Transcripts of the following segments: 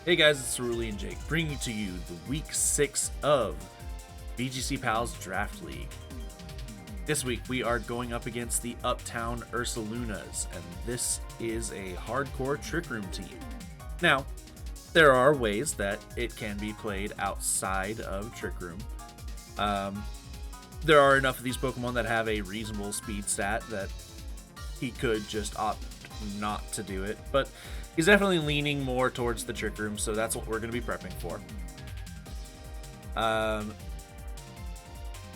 Hey guys, it's Cerulean Jake, bringing to you the Week 6 of VGC Pals Draft League. This week we are going up against the Uptown Ursalunas, and this is a hardcore Trick Room team. Now, there are ways that it can be played outside of Trick Room. There are enough of these Pokemon that have a reasonable speed stat that he could just opt not to do it, but he's definitely leaning more towards the Trick Room, so that's what we're going to be prepping for.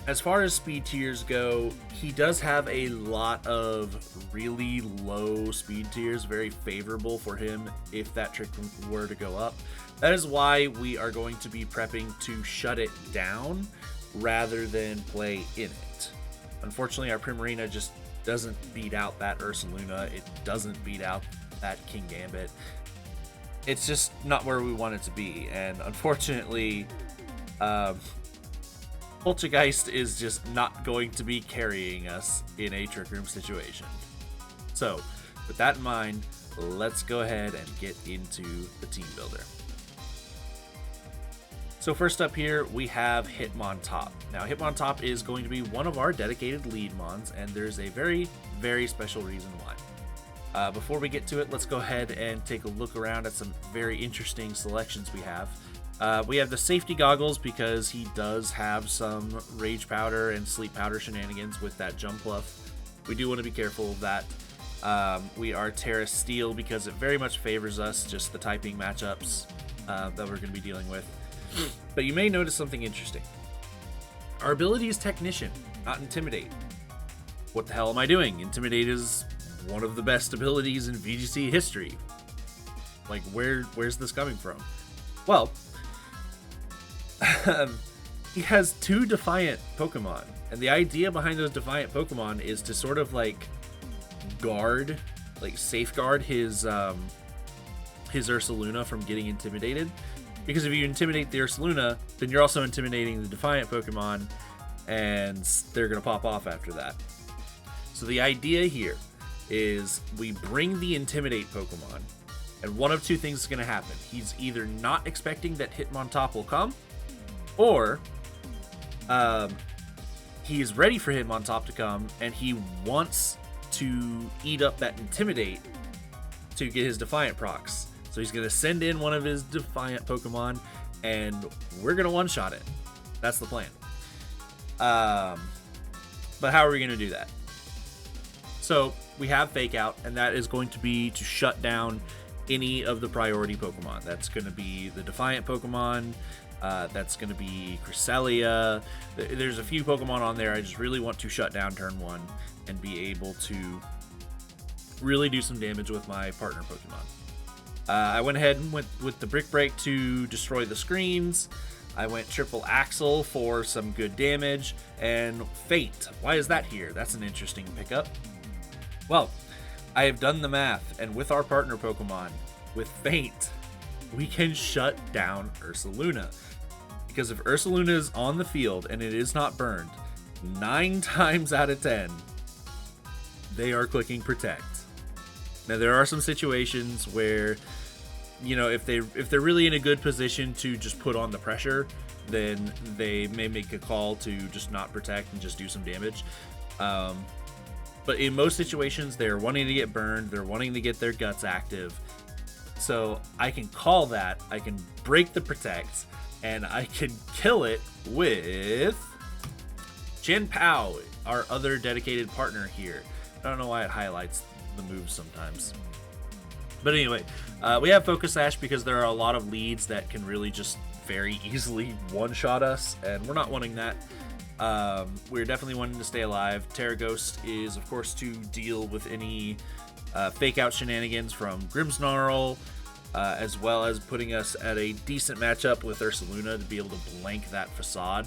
As far as speed tiers go, he does have a lot of really low speed tiers, very favorable for him if that Trick Room were to go up. That is why we are going to be prepping to shut it down rather than play in it. Unfortunately, our Primarina just doesn't beat out that Ursaluna. It doesn't beat out that King Gambit. It's just not where we want it to be, and unfortunately, Poltergeist is just not going to be carrying us in a Trick Room situation. So, with that in mind, let's go ahead and get into the team builder. So first up here, we have Hitmontop. Now, Hitmontop is going to be one of our dedicated lead mons, and there's a very, very special reason why. Before we get to it, let's go ahead and take a look around at some very interesting selections we have. We have the safety goggles because he does have some Rage Powder and Sleep Powder shenanigans with that Jump Fluff. We do want to be careful of that. We are Terra Steel because it very much favors us, just the typing matchups that we're going to be dealing with. But you may notice something interesting. Our ability is Technician, not Intimidate. What the hell am I doing? Intimidate is one of the best abilities in VGC history. Like, where's this coming from? Well, he has two Defiant Pokemon, and the idea behind those Defiant Pokemon is to sort of like guard, like safeguard his Ursaluna from getting intimidated. Because if you intimidate the Ursaluna, then you're also intimidating the Defiant Pokemon, and they're going to pop off after that. So the idea here is we bring the Intimidate Pokemon, and one of two things is going to happen. He's either not expecting that Hitmontop will come, or he is ready for Hitmontop to come, and he wants to eat up that Intimidate to get his Defiant procs. So he's going to send in one of his Defiant Pokemon, and we're going to one-shot it. That's the plan. But how are we going to do that? So we have Fake Out, and that is going to be to shut down any of the priority Pokemon. That's going to be the Defiant Pokemon. That's going to be Cresselia. There's a few Pokemon on there I just really want to shut down turn one and be able to really do some damage with my partner Pokemon. I went ahead and went with the Brick Break to destroy the screens. I went Triple Axle for some good damage. And Fate. Why is that here? That's an interesting pickup. Well, I have done the math, and with our partner Pokemon, with Fate, we can shut down Ursaluna. Because if Ursaluna is on the field and it is not burned, 9 times out of 10, they are clicking Protect. Now, there are some situations where, you know, if they're really in a good position to just put on the pressure, then they may make a call to just not protect and just do some damage. But in most situations, they're wanting to get burned. They're wanting to get their guts active. So I can call that. I can break the protect, and I can kill it with Chen Pao, our other dedicated partner here. I don't know why it highlights the moves sometimes. But anyway, we have Focus Sash because there are a lot of leads that can really just very easily one-shot us, and we're not wanting that. We're definitely wanting to stay alive. Terra Ghost is, of course, to deal with any Fake Out shenanigans from Grimmsnarl, as well as putting us at a decent matchup with Ursaluna to be able to blank that Facade.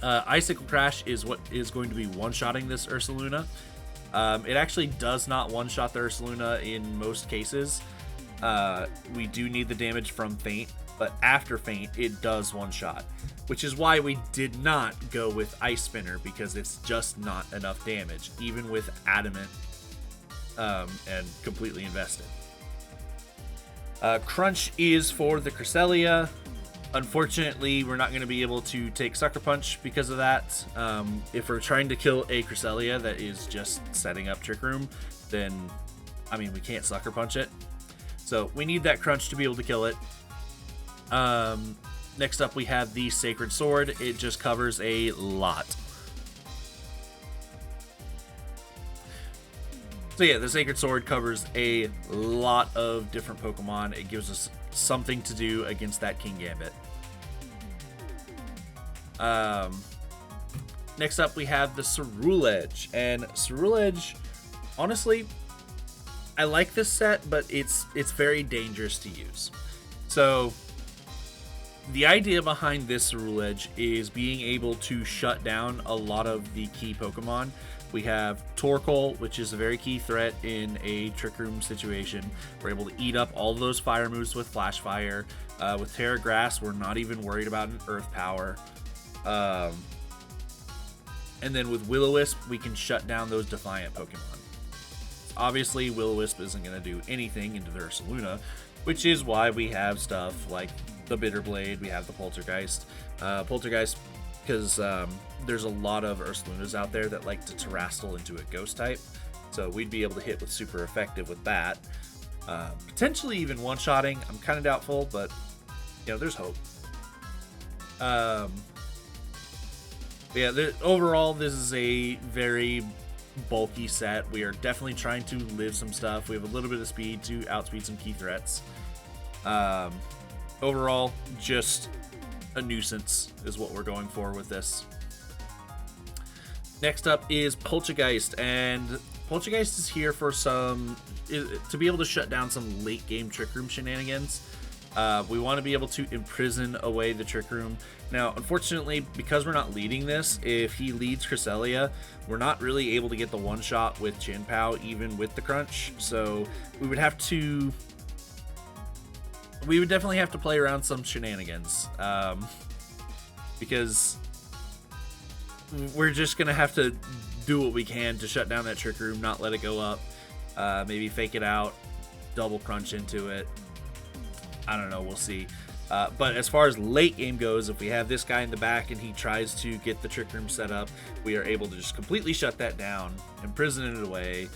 Icicle Crash is what is going to be one-shotting this Ursaluna. It actually does not one-shot the Ursaluna in most cases. We do need the damage from Feint, but after Feint, it does one-shot. Which is why we did not go with Ice Spinner, because it's just not enough damage, even with Adamant and completely invested. Crunch is for the Cresselia. Unfortunately, we're not going to be able to take Sucker Punch because of that. If we're trying to kill a Cresselia that is just setting up Trick Room, then, I mean, we can't Sucker Punch it. So we need that Crunch to be able to kill it. Next up, we have the Sacred Sword. It just covers a lot. So yeah, the Sacred Sword covers a lot of different Pokemon. It gives us something to do against that King Gambit. Next up, we have the Ceruledge. And Ceruledge, honestly, I like this set, but it's very dangerous to use. So the idea behind this Ceruledge is being able to shut down a lot of the key Pokemon. We have Torkoal, which is a very key threat in a Trick Room situation. We're able to eat up all of those fire moves with Flash Fire. With Terra Grass, we're not even worried about an Earth Power. And then with Will-O-Wisp, we can shut down those Defiant Pokemon. Obviously, Will-O-Wisp isn't going to do anything into the Ursaluna, which is why we have stuff like the Bitterblade, we have the Poltergeist. Poltergeist, because there's a lot of Ursalunas out there that like to Terrastal into a Ghost type, so we'd be able to hit with super effective with that. Potentially even one-shotting. I'm kind of doubtful, but you know, there's hope. Yeah, overall, this is a very bulky set. We are definitely trying to live some stuff. We have a little bit of speed to outspeed some key threats. Overall, just a nuisance is what we're going for with this. Next up is Poltergeist, and Poltergeist is here for to be able to shut down some late game Trick Room shenanigans. We want to be able to imprison away the Trick Room. Now, unfortunately, because we're not leading this, if he leads Cresselia, we're not really able to get the one-shot with Chien-Pao, even with the Crunch. So we would definitely have to play around some shenanigans. Because we're just going to have to do what we can to shut down that Trick Room, not let it go up. Maybe fake it out, double Crunch into it. I don't know, we'll see. But as far as late game goes, if we have this guy in the back and he tries to get the Trick Room set up, we are able to just completely shut that down, imprison it away.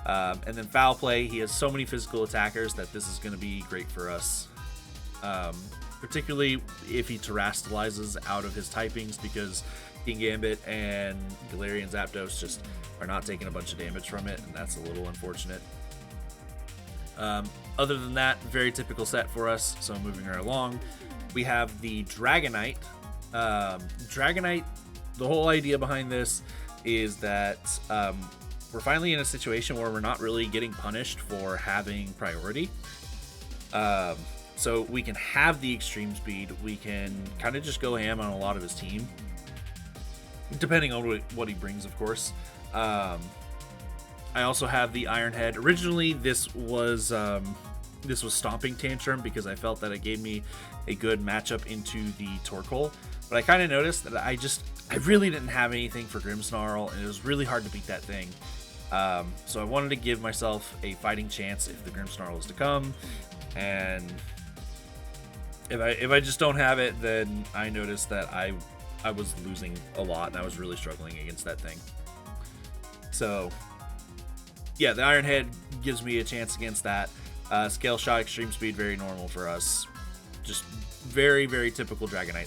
And then Foul Play, he has so many physical attackers that this is going to be great for us. Particularly if he terrastalizes out of his typings, because King Gambit and Galarian Zapdos just are not taking a bunch of damage from it, and that's a little unfortunate. Other than that, very typical set for us. So moving right along, we have the Dragonite. Dragonite, the whole idea behind this is that we're finally in a situation where we're not really getting punished for having priority. So we can have the extreme speed. We can kind of just go ham on a lot of his team, depending on what he brings, of course. I also have the Iron Head. Originally, this was Stomping Tantrum because I felt that it gave me a good matchup into the Torkoal. But I kind of noticed that I really didn't have anything for Grimmsnarl, and it was really hard to beat that thing. So I wanted to give myself a fighting chance if the Grimmsnarl is to come. And if I just don't have it, then I noticed that I was losing a lot, and I was really struggling against that thing. So yeah, the Iron Head gives me a chance against that. Scale Shot, Extreme Speed, very normal for us. Just very, very typical Dragonite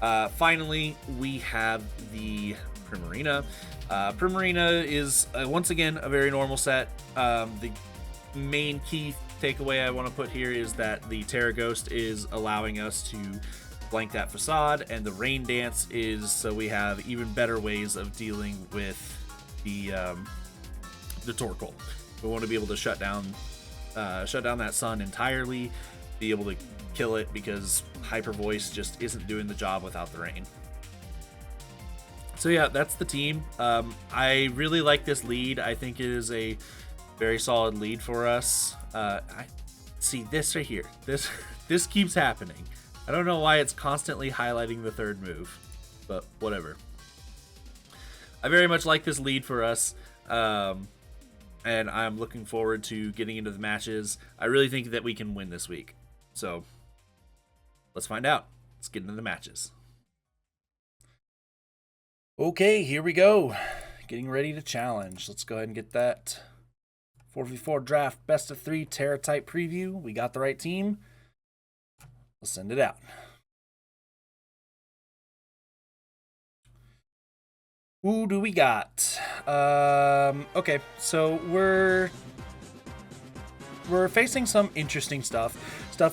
set. Finally, we have the Primarina. Primarina is, once again, a very normal set. The main key takeaway I want to put here is that the Terra Ghost is allowing us to blank that facade, and the Rain Dance is so we have even better ways of dealing with the Torkoal. We want to be able to shut down that sun entirely, be able to kill it, because Hyper Voice just isn't doing the job without the rain. So yeah, that's the team. I really like this lead. I think it is a very solid lead for us. I see this right here. This keeps happening. I don't know why it's constantly highlighting the third move, but whatever. I very much like this lead for us. and I'm looking forward to getting into the matches. I really think that we can win this week. So let's find out. Let's get into the matches. Okay, here we go. Getting ready to challenge. Let's go ahead and get that 4v4 draft best of 3 Terra type preview. We got the right team. Let's send it out. Who do we got? Okay, so we're facing some interesting stuff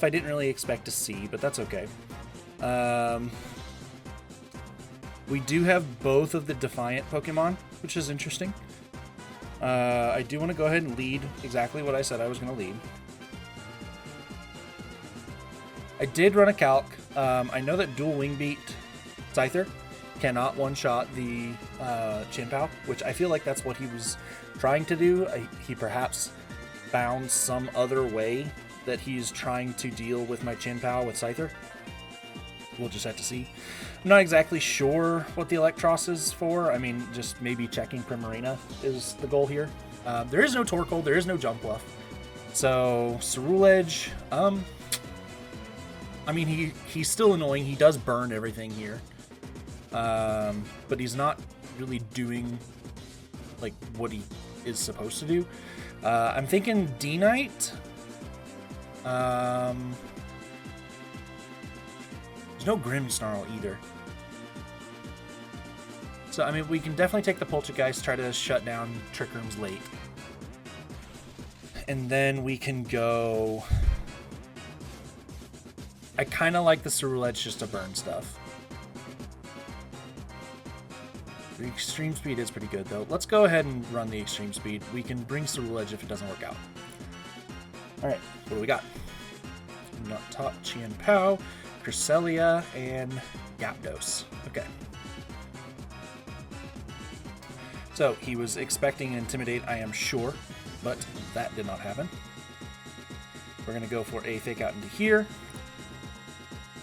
I didn't really expect to see, but that's okay. We do have both of the Defiant Pokemon, which is interesting. I do want to go ahead and lead exactly what I said I was going to lead. I did run a calc. I know that Dual Wing Beat Scyther cannot one-shot the Chien-Pao, which I feel like that's what he was trying to do. He perhaps found some other way that he's trying to deal with my Chien-Pao with Scyther. We'll just have to see. I'm not exactly sure what the Electros is for. I mean, just maybe checking Primarina is the goal here. There is no Torkoal, there is no Jump Bluff. So, Ceruledge, I mean, he's still annoying. He does burn everything here. But he's not really doing, like, what he is supposed to do. I'm thinking D-Knight. There's no Grimmsnarl either. So, I mean, we can definitely take the Poltergeist, try to shut down Trick Rooms late. And then we can go... I kind of like the Ceruledge just to burn stuff. The Extreme Speed is pretty good, though. Let's go ahead and run the Extreme Speed. We can bring Ceruledge if it doesn't work out. Alright, what do we got? Not top Chien-Pao, Cresselia, and Zapdos. Okay. So, he was expecting Intimidate, I am sure, but that did not happen. We're going to go for a Fake Out into here.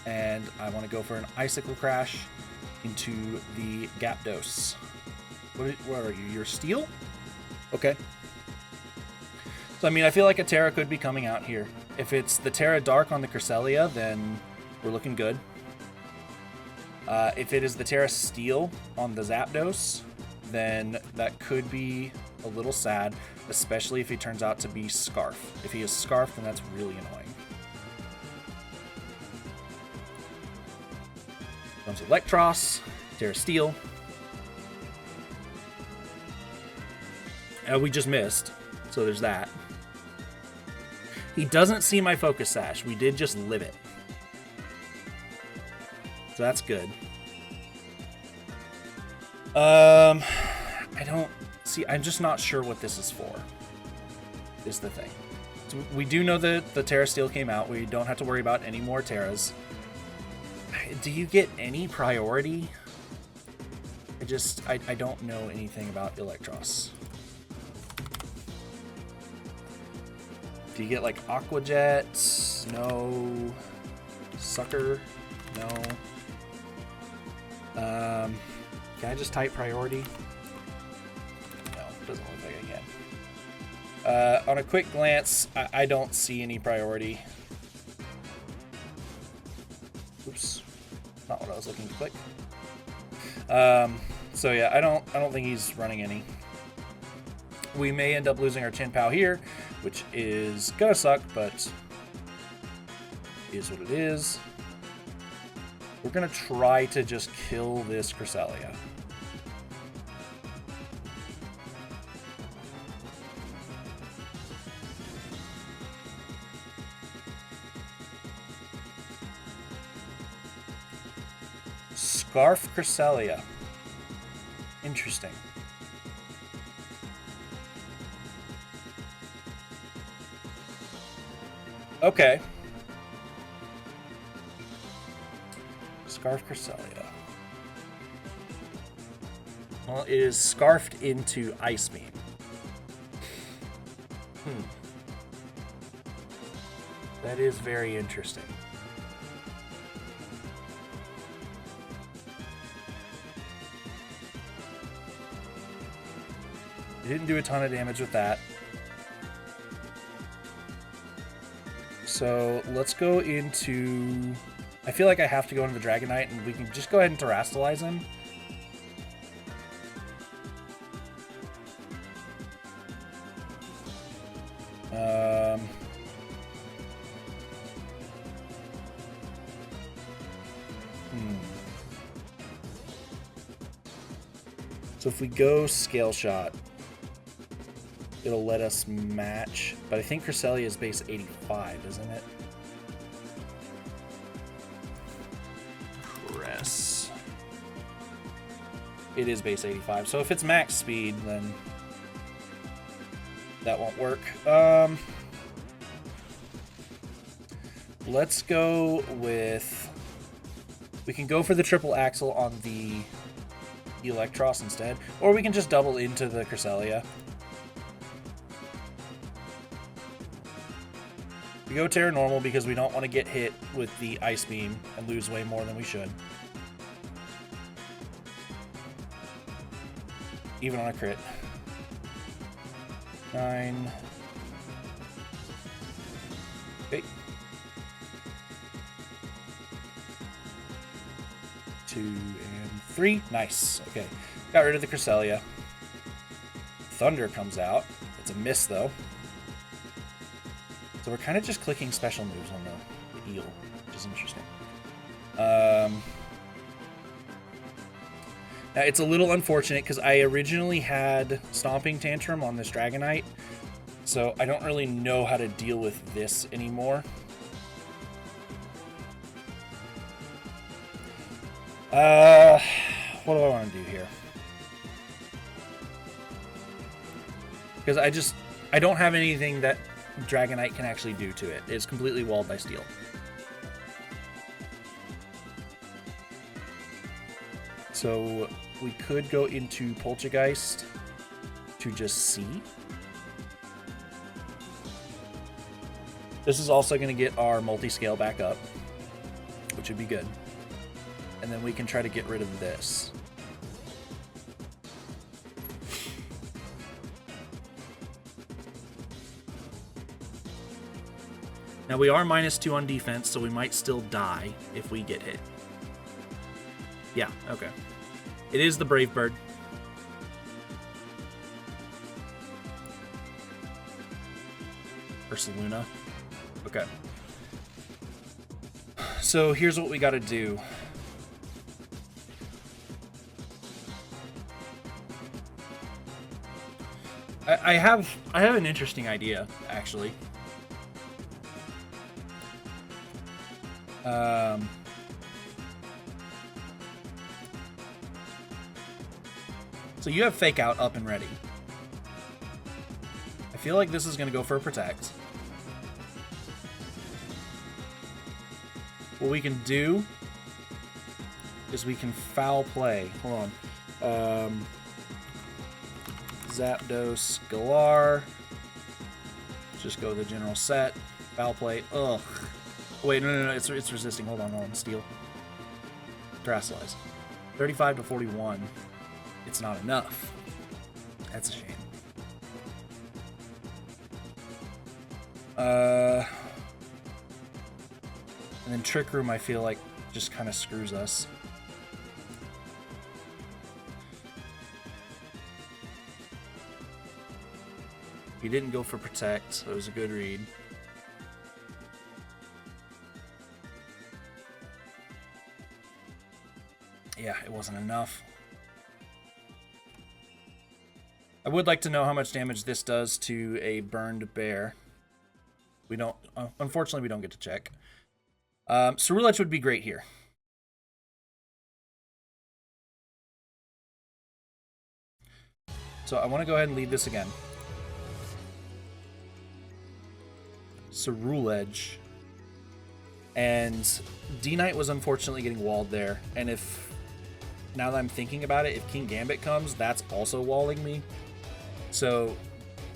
And I want to go for an Icicle Crash into the Zapdos. What are you? Your Steel? Okay. So, I mean, I feel like a Terra could be coming out here. If it's the Terra Dark on the Cresselia, then we're looking good. If it is the Terra Steel on the Zapdos, then that could be a little sad, especially if he turns out to be Scarf. If he is Scarf, then that's really annoying. Comes Electros, Terra Steel. We just missed, so there's that. He doesn't see my Focus Sash. We did just live it. So that's good. I don't see. I'm just not sure what this is for. Is the thing. So we do know that the Terra Steel came out. We don't have to worry about any more Terras. Do you get any priority? I don't know anything about Electros. Do you get like Aqua Jet? No. Sucker? No. Can I just type priority? No, doesn't look like I can. On a quick glance, I don't see any priority. Oops, not what I was looking to click. So yeah, I don't think he's running any. We may end up losing our Chien-Pao here, which is gonna suck, but is what it is. We're gonna try to just kill this Cresselia. Scarf Cresselia. Interesting. Okay. Scarf Cresselia. Well, it is scarfed into Ice Beam. That is very interesting. It didn't do a ton of damage with that. So let's go into... I feel like I have to go into the Dragonite, and we can just go ahead and Terrastalize him. So if we go Scale Shot, it'll let us match. But I think Cresselia is base 85, isn't it? Press. It is base 85. So if it's max speed, then that won't work. Let's go with... We can go for the triple axle on the Electros instead, or we can just double into the Cresselia. We go Terra Normal because we don't want to get hit with the Ice Beam and lose way more than we should. Even on a crit. 9. Okay. 2 and 3. Nice. Okay. Got rid of the Cresselia. Thunder comes out. It's a miss, though. So we're kind of just clicking special moves on the eel, which is interesting. Now, it's a little unfortunate because I originally had Stomping Tantrum on this Dragonite, so I don't really know how to deal with this anymore. What do I want to do here? Because I don't have anything that Dragonite can actually do to it. It's completely walled by Steel. So we could go into Poltergeist to just see. This is also going to get our multi-scale back up, which would be good. And then we can try to get rid of this. Now we are -2 on defense, so we might still die if we get hit. Yeah, okay. It is the Brave Bird. Ursaluna. Okay. So here's what we gotta do. I have an interesting idea, actually. So you have Fake Out up and ready. I feel like this is going to go for a Protect. What we can do is we can Foul Play. Hold on. Zapdos, Galar. Just go with the general set. Foul Play. Ugh. Wait, no, it's resisting. Hold on. Steel. Terrastalize. 35 to 41. It's not enough. That's a shame. And then Trick Room, I feel like, just kind of screws us. He didn't go for Protect, so it was a good read. Yeah, it wasn't enough. I would like to know how much damage this does to a burned bear. We don't, unfortunately, we don't get to check. Cerulege would be great here. So I want to go ahead and lead this again. Cerulege. And D-Knight was unfortunately getting walled there. And if, now that I'm thinking about it, if King Gambit comes, that's also walling me. So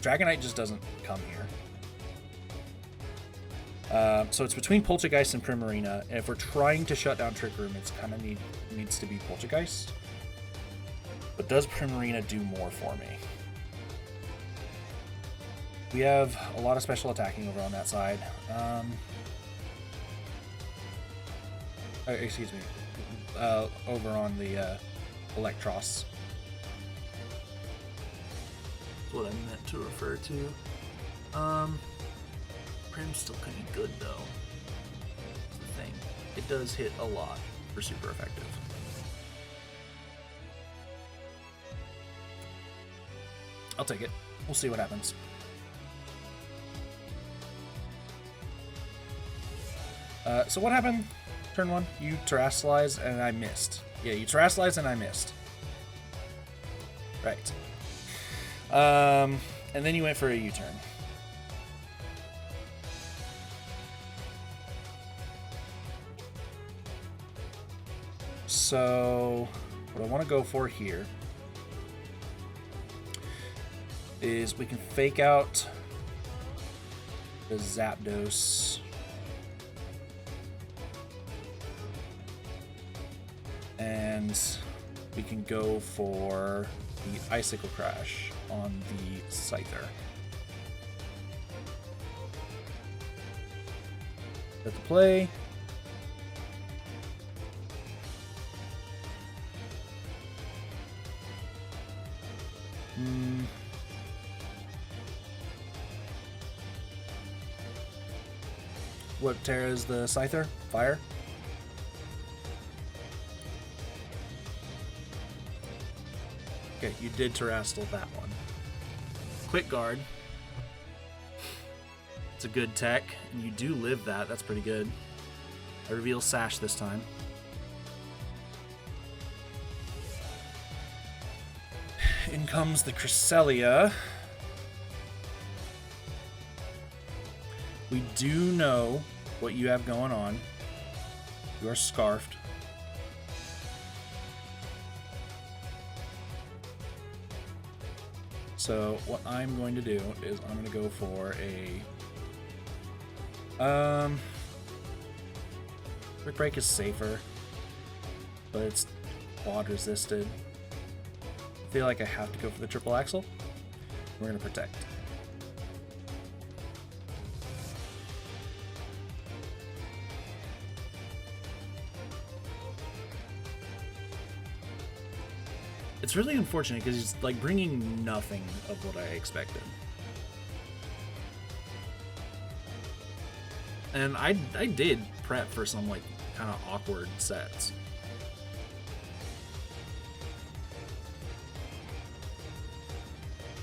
Dragonite just doesn't come here. So it's between Poltergeist and Primarina, and if we're trying to shut down Trick Room, it's kind of needs to be Poltergeist. But does Primarina do more for me? We have a lot of special attacking over on that side. Excuse me. Over on the Electros. That's what I meant to refer to. Prim's still kind of good though. That's the thing. It does hit a lot for super effective. I'll take it. We'll see what happens. So what happened? Turn 1, you terrestrialized and I missed. Yeah, you terrestrialized and I missed. Right. And then you went for a U-turn. So what I want to go for here is we can fake out the Zapdos. And we can go for the Icicle Crash on the Scyther. At the play. What tears the Scyther? Fire? Okay, you did terrestrial that one. Quick Guard. It's a good tech, and you do live that. That's pretty good. I reveal Sash this time. In comes the Cresselia. We do know what you have going on. You are scarfed. So what I'm going to do is I'm going to go for a Quick Break is safer, but it's quad resisted. I feel like I have to go for the triple axle. We're going to protect. It's really unfortunate because he's like bringing nothing of what I expected. And I did prep for some like kind of awkward sets.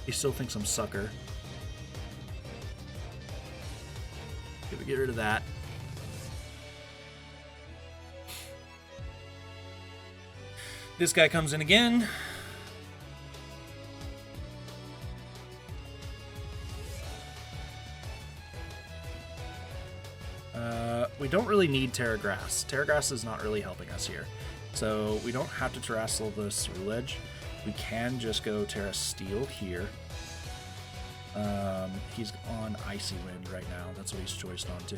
He still thinks I'm sucker. Get rid of that. This guy comes in again. We don't really need Terra Grass. Terra Grass is not really helping us here. So we don't have to terrestrial the Ceruledge. We can just go Terra Steel here. He's on Icy Wind right now. That's what he's choiced on to.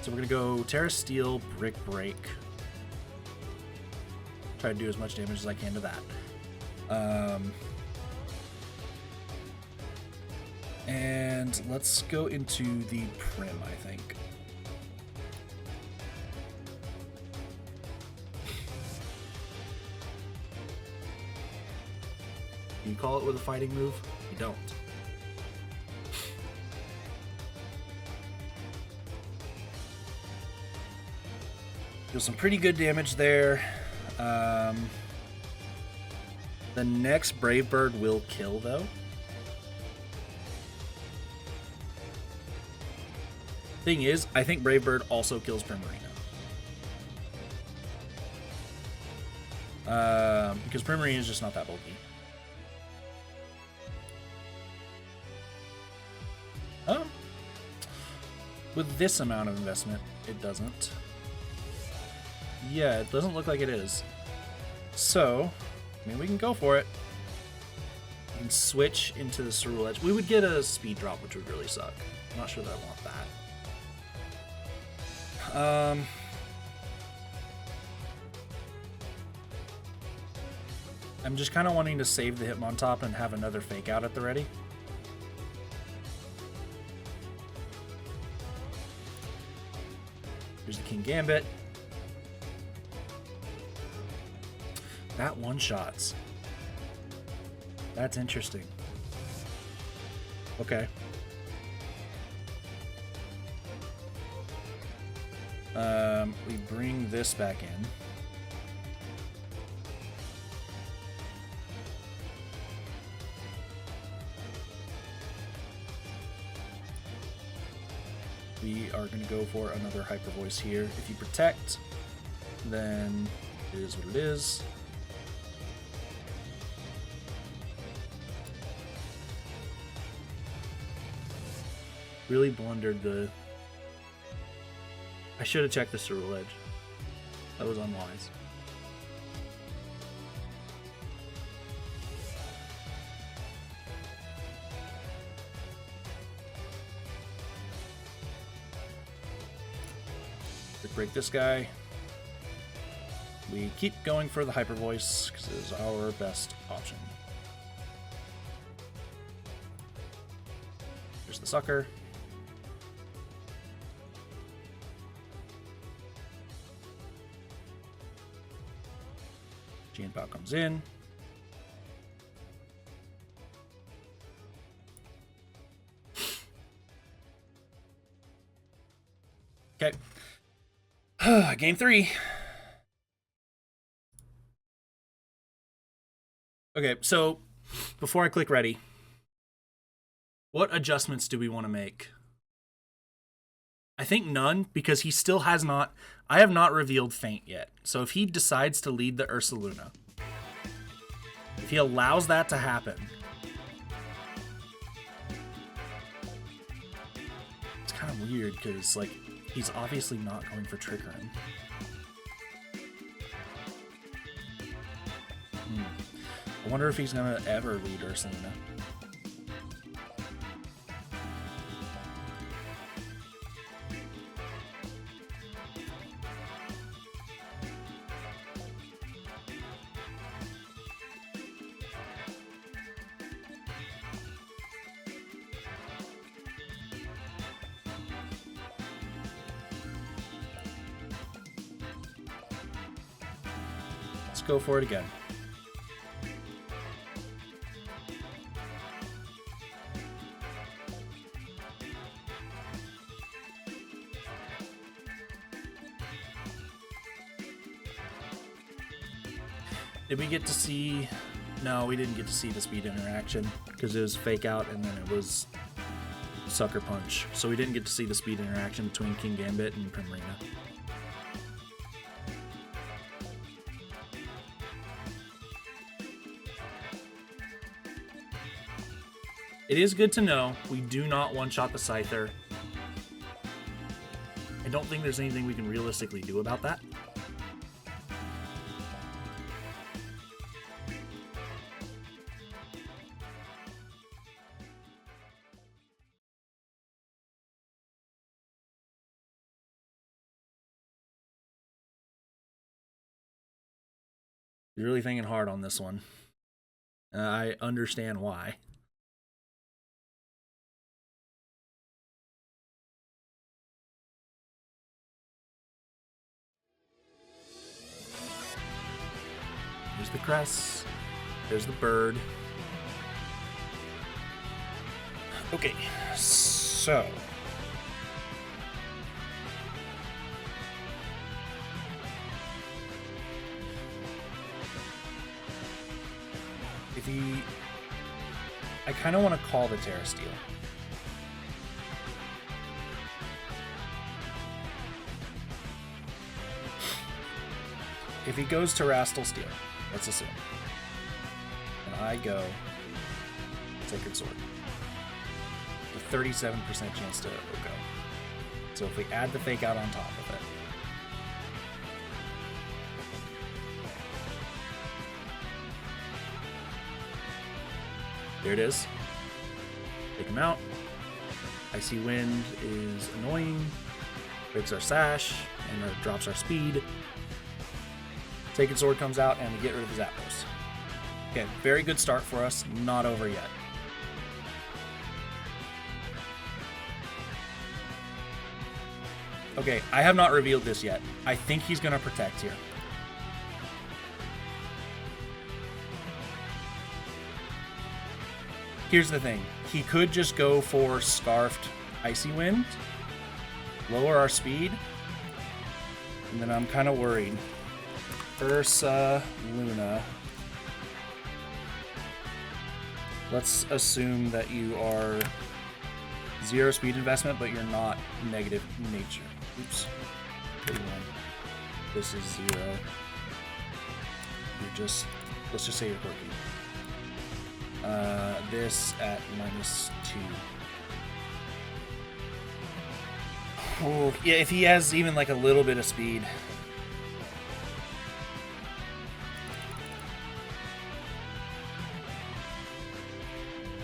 So we're going to go Terra Steel, Brick Break. Try to do as much damage as I can to that. And let's go into the Prim, I think. You call it with a fighting move? You don't. Deal some pretty good damage there. The next Brave Bird will kill, though. Thing is, I think Brave Bird also kills Primarina. Because Primarina is just not that bulky. With this amount of investment, it doesn't. Yeah, it doesn't look like it is. So, I mean, we can go for it. We can switch into the Ceruledge. We would get a speed drop, which would really suck. I'm not sure that I want that. I'm just kind of wanting to save the Hitmontop and have another Fake Out at the ready. Here's the King Gambit. That one-shots. That's interesting. Okay. We bring this back in. We are going to go for another Hyper Voice here. If you protect, then it is what it is. Really blundered the... I should have checked the Cerule Edge. That was unwise. Break this guy. We keep going for the Hyper Voice because it is our best option. Here's the Sucker. Jianbao comes in. Okay. Game 3. Okay, so before I click ready, what adjustments do we want to make? I think none, because he still has not... I have not revealed Feint yet. So if he decides to lead the Ursaluna, if he allows that to happen, it's kind of weird, because, like, he's obviously not going for triggering. I wonder if he's gonna ever lead Ursaluna. Let's go for it again. Did we get to see... No, we didn't get to see the speed interaction because it was fake out and then it was Sucker Punch. So we didn't get to see the speed interaction between King Gambit and Primarina. It is good to know we do not one-shot the Scyther. I don't think there's anything we can realistically do about that. You're really thinking hard on this one. I understand why. There's the crest. There's the bird. Okay, so... if he... I kind of want to call the Terra Steel. If he goes to Rastal Steel, let's assume, and I go Sacred Sword, a 37% chance to go. So if we add the fake out on top of it, there it is. Take him out. Icy Wind is annoying. Breaks our sash and drops our speed. Sacred Sword comes out and we get rid of the Zapdos. Okay, very good start for us. Not over yet. Okay, I have not revealed this yet. I think he's going to protect here. Here's the thing. He could just go for Scarfed Icy Wind, lower our speed, and then I'm kind of worried. Ursaluna. Let's assume that you are 0 speed investment, but you're not negative nature. Oops. 31. This is 0. You're just, let's just say you're quirky. This at -2. Oh, yeah, if he has even like a little bit of speed.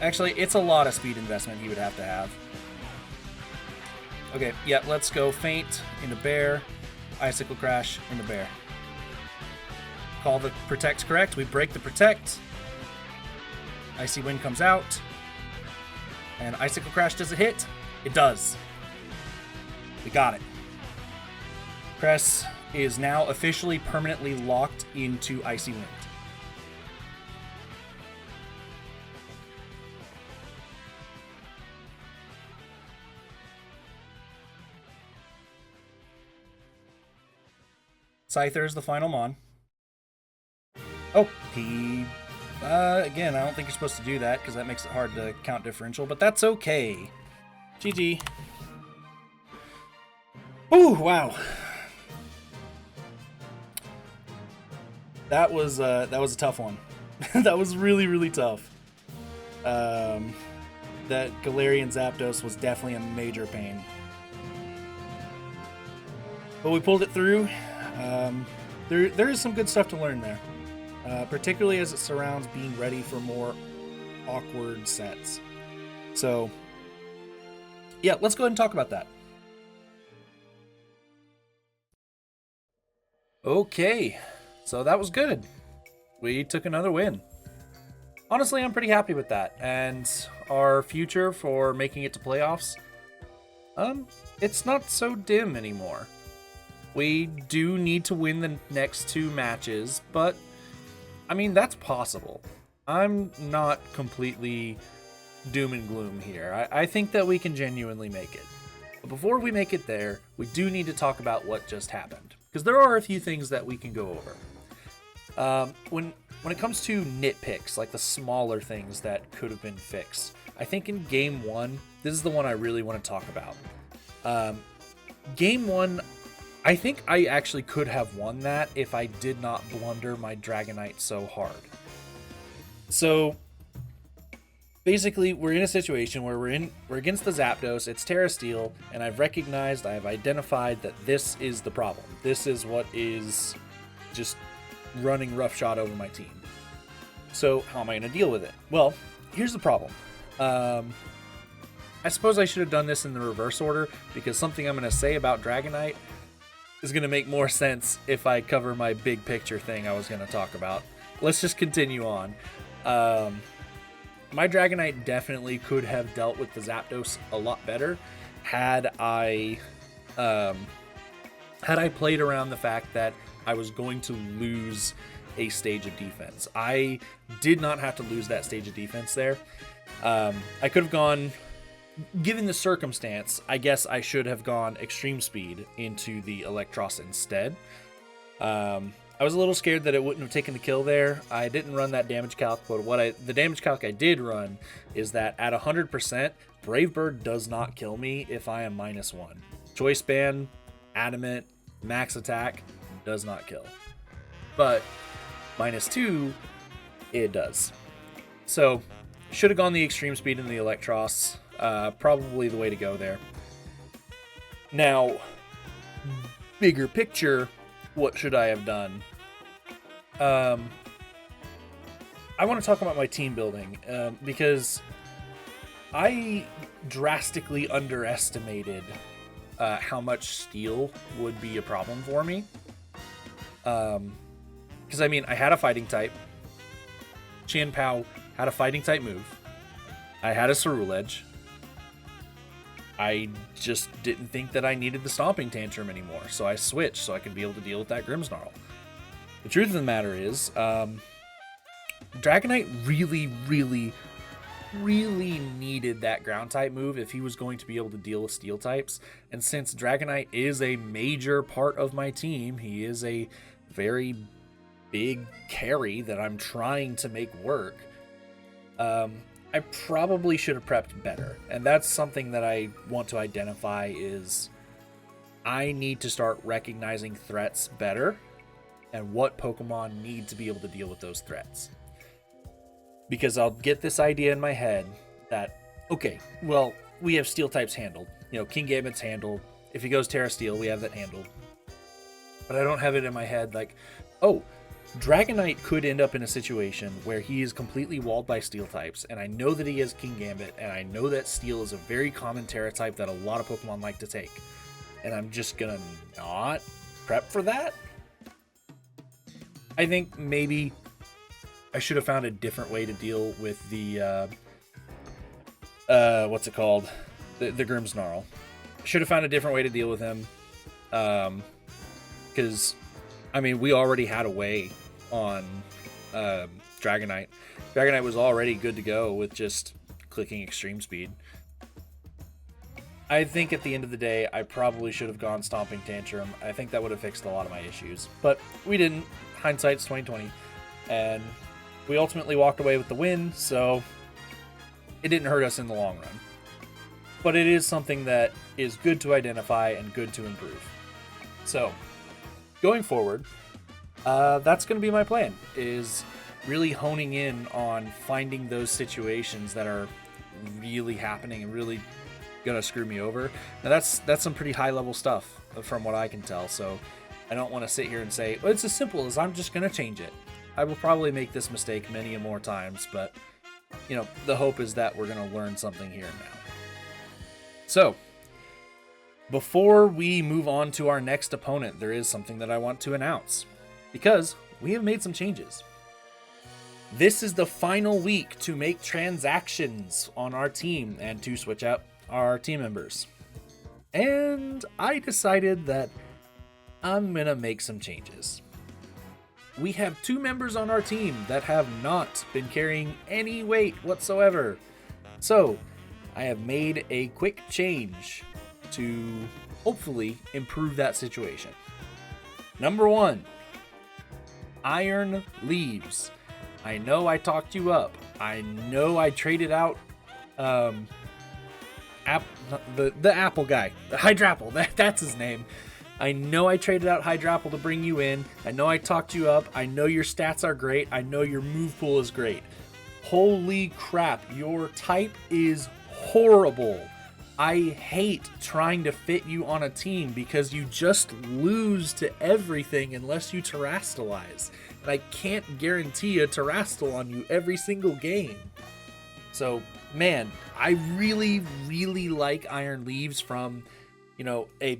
Actually, it's a lot of speed investment he would have to have. Okay, yeah, let's go Faint into Bear, Icicle Crash into Bear. Call the Protect correct. We break the Protect. Icy Wind comes out. And Icicle Crash, does it hit? It does. We got it. Cress is now officially permanently locked into Icy Wind. Scyther is the final mon. Oh, he... again, I don't think you're supposed to do that because that makes it hard to count differential, but that's okay. GG. Ooh, wow. That was a tough one. That was really, really tough. That Galarian Zapdos was definitely a major pain. But we pulled it through. There is some good stuff to learn there. Particularly as it surrounds being ready for more awkward sets. So, yeah, let's go ahead and talk about that. Okay, so that was good. We took another win. Honestly, I'm pretty happy with that. And our future for making it to playoffs, it's not so dim anymore. We do need to win the next 2 matches, but I mean, that's possible. I'm not completely doom and gloom here. I think that we can genuinely make it. But before we make it there, we do need to talk about what just happened, because there are a few things that we can go over. When it comes to nitpicks, like the smaller things that could have been fixed, I think in Game 1, this is the one I really want to talk about. Game 1, I think I actually could have won that if I did not blunder my Dragonite so hard. So basically, we're in a situation where we're against the Zapdos, it's Terra Steel, and I've identified that this is the problem. This is what is just running roughshod over my team. So how am I going to deal with it? Well, here's the problem. I suppose I should have done this in the reverse order, because something I'm going to say about Dragonite is going to make more sense if I cover my big picture thing I was going to talk about. Let's just continue on. My Dragonite definitely could have dealt with the Zapdos a lot better had I played around the fact that I was going to lose a stage of defense. I did not have to lose that stage of defense there. I could have gone... Given the circumstance, I guess I should have gone Extreme Speed into the Electros instead. I was a little scared that it wouldn't have taken the kill there. I didn't run that damage calc, but the damage calc I did run is that at 100%, Brave Bird does not kill me if I am -1. Choice Band, Adamant, Max Attack does not kill. But -2, it does. So, should have gone the Extreme Speed in the Electros. Probably the way to go there. Now, bigger picture, what should I have done? I want to talk about my team building, because I drastically underestimated how much steel would be a problem for me. Because, I mean, I had a fighting type. Chien-Pao had a fighting type move. I had a Ceruledge. I just didn't think that I needed the Stomping Tantrum anymore, so I switched so I could be able to deal with that Grimmsnarl. The truth of the matter is, Dragonite really needed that ground type move if he was going to be able to deal with steel types. And since Dragonite is a major part of my team, he is a very big carry that I'm trying to make work, I probably should have prepped better. And that's something that I want to identify is I need to start recognizing threats better and what Pokemon need to be able to deal with those threats. Because I'll get this idea in my head that, okay, well, we have steel types handled. You know, King Gambit's handled. If he goes Terra Steel, we have that handled. But I don't have it in my head like, oh, Dragonite could end up in a situation where he is completely walled by steel types, and I know that he has King Gambit, and I know that steel is a very common Terra type that a lot of Pokemon like to take. And I'm just gonna not prep for that? I think maybe I should have found a different way to deal with the, what's it called? The Grimmsnarl. Should have found a different way to deal with him. Because, I mean, we already had a way on Dragonite. Dragonite was already good to go with just clicking Extreme Speed. I think at the end of the day, I probably should have gone Stomping Tantrum. I think that would have fixed a lot of my issues. But we didn't. Hindsight's 2020. And we ultimately walked away with the win, so it didn't hurt us in the long run. But it is something that is good to identify and good to improve. So, going forward, that's going to be my plan, is really honing in on finding those situations that are really happening and really going to screw me over. Now, that's some pretty high-level stuff from what I can tell, so I don't want to sit here and say, well, it's as simple as I'm just going to change it. I will probably make this mistake many more times, but, you know, the hope is that we're going to learn something here and now. So, before we move on to our next opponent, there is something that I want to announce, because we have made some changes. This is the final week to make transactions on our team and to switch out our team members. And I decided that I'm going to make some changes. We have 2 members on our team that have not been carrying any weight whatsoever. So, I have made a quick change to hopefully improve that situation. Number 1, Iron Leaves. I know I talked you up. I know I traded out the apple guy, the Hydrapple. That's his name. I know I traded out Hydrapple to bring you in. I know I talked you up. I know your stats are great. I know your move pool is great. Holy crap, your type is horrible. I hate trying to fit you on a team because you just lose to everything unless you Terrastalize. And I can't guarantee a Terrastal on you every single game. So, man, I really like Iron Leaves from, you know, a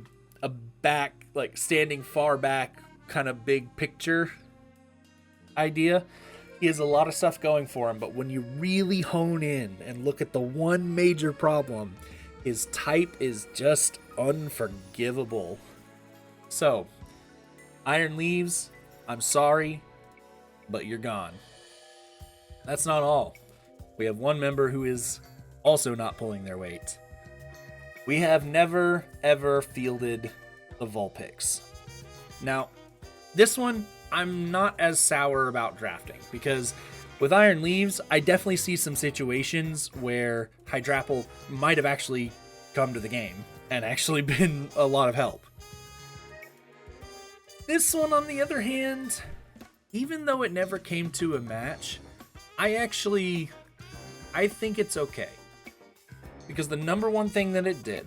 back, like standing far back kind of big picture idea. He has a lot of stuff going for him, but when you really hone in and look at the one major problem, his type is just unforgivable. So, Iron Leaves, I'm sorry, but you're gone. That's not all. We have one member who is also not pulling their weight. We have never, ever fielded the Vulpix. Now, this one, I'm not as sour about drafting, because with Iron Leaves, I definitely see some situations where Hydrapple might have actually come to the game and actually been a lot of help. This one, on the other hand, even though it never came to a match, I think it's okay. Because the number one thing that it did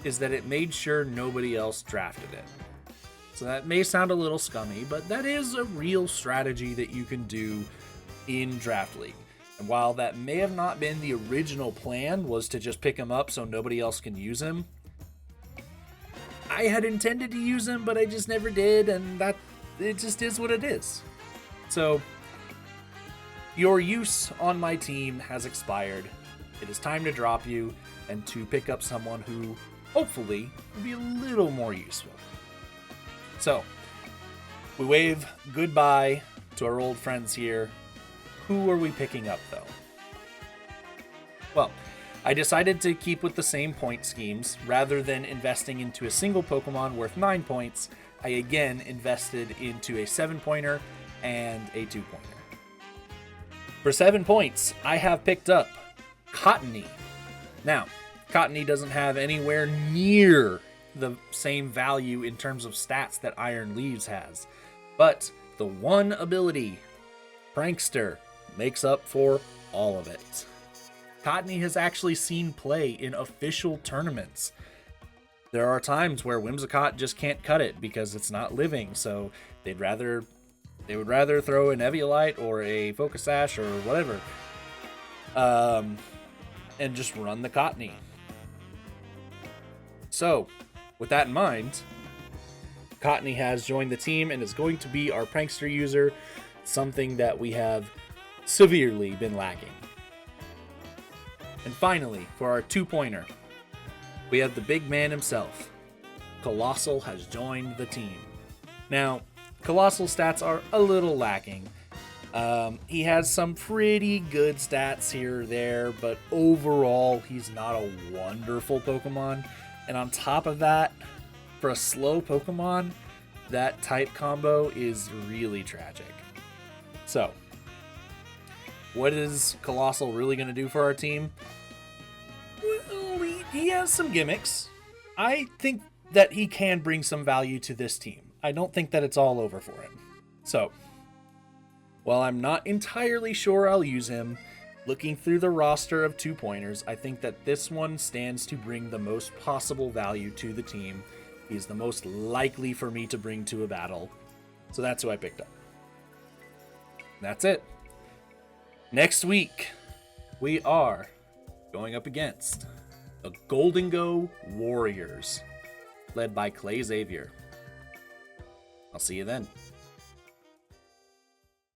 is that it made sure nobody else drafted it. So that may sound a little scummy, but that is a real strategy that you can do in Draft League. And while that may have not been the original plan, was to just pick him up so nobody else can use him, I had intended to use him, but I just never did, and that it just is what it is. So, your use on my team has expired. It is time to drop you. and to pick up someone who hopefully will be a little more useful. So, we wave goodbye to our old friends here. Who are we picking up, though? Well, I decided to keep with the same point schemes. Rather than investing into a single Pokemon worth 9 points, I again invested into a 7-pointer and a 2-pointer. For 7 points, I have picked up Cottony. Now, Cottony doesn't have anywhere near the same value in terms of stats that Iron Leaves has, but the one ability, Prankster, makes up for all of it. Cottony has actually seen play in official tournaments. There are times where Whimsicott just can't cut it because it's not living, so they would rather throw an Eviolite or a Focus Sash or whatever, and just run the Cottony. So, with that in mind, Cottony has joined the team and is going to be our Prankster user, something that we have severely been lacking. And finally, for our 2-pointer, we have the big man himself. Colossal has joined the team. Now, Colossal stats are a little lacking. He has some pretty good stats here or there, but overall, he's not a wonderful Pokemon. And on top of that, for a slow Pokemon, that type combo is really tragic. So, what is Colossal really going to do for our team? Well, he has some gimmicks. I think that he can bring some value to this team. I don't think that it's all over for him. So, while I'm not entirely sure I'll use him, looking through the roster of 2-pointers, I think that this one stands to bring the most possible value to the team. He's the most likely for me to bring to a battle. So that's who I picked up. That's it. Next week, we are going up against the Golden Go Warriors, led by Clay Xavier. I'll see you then.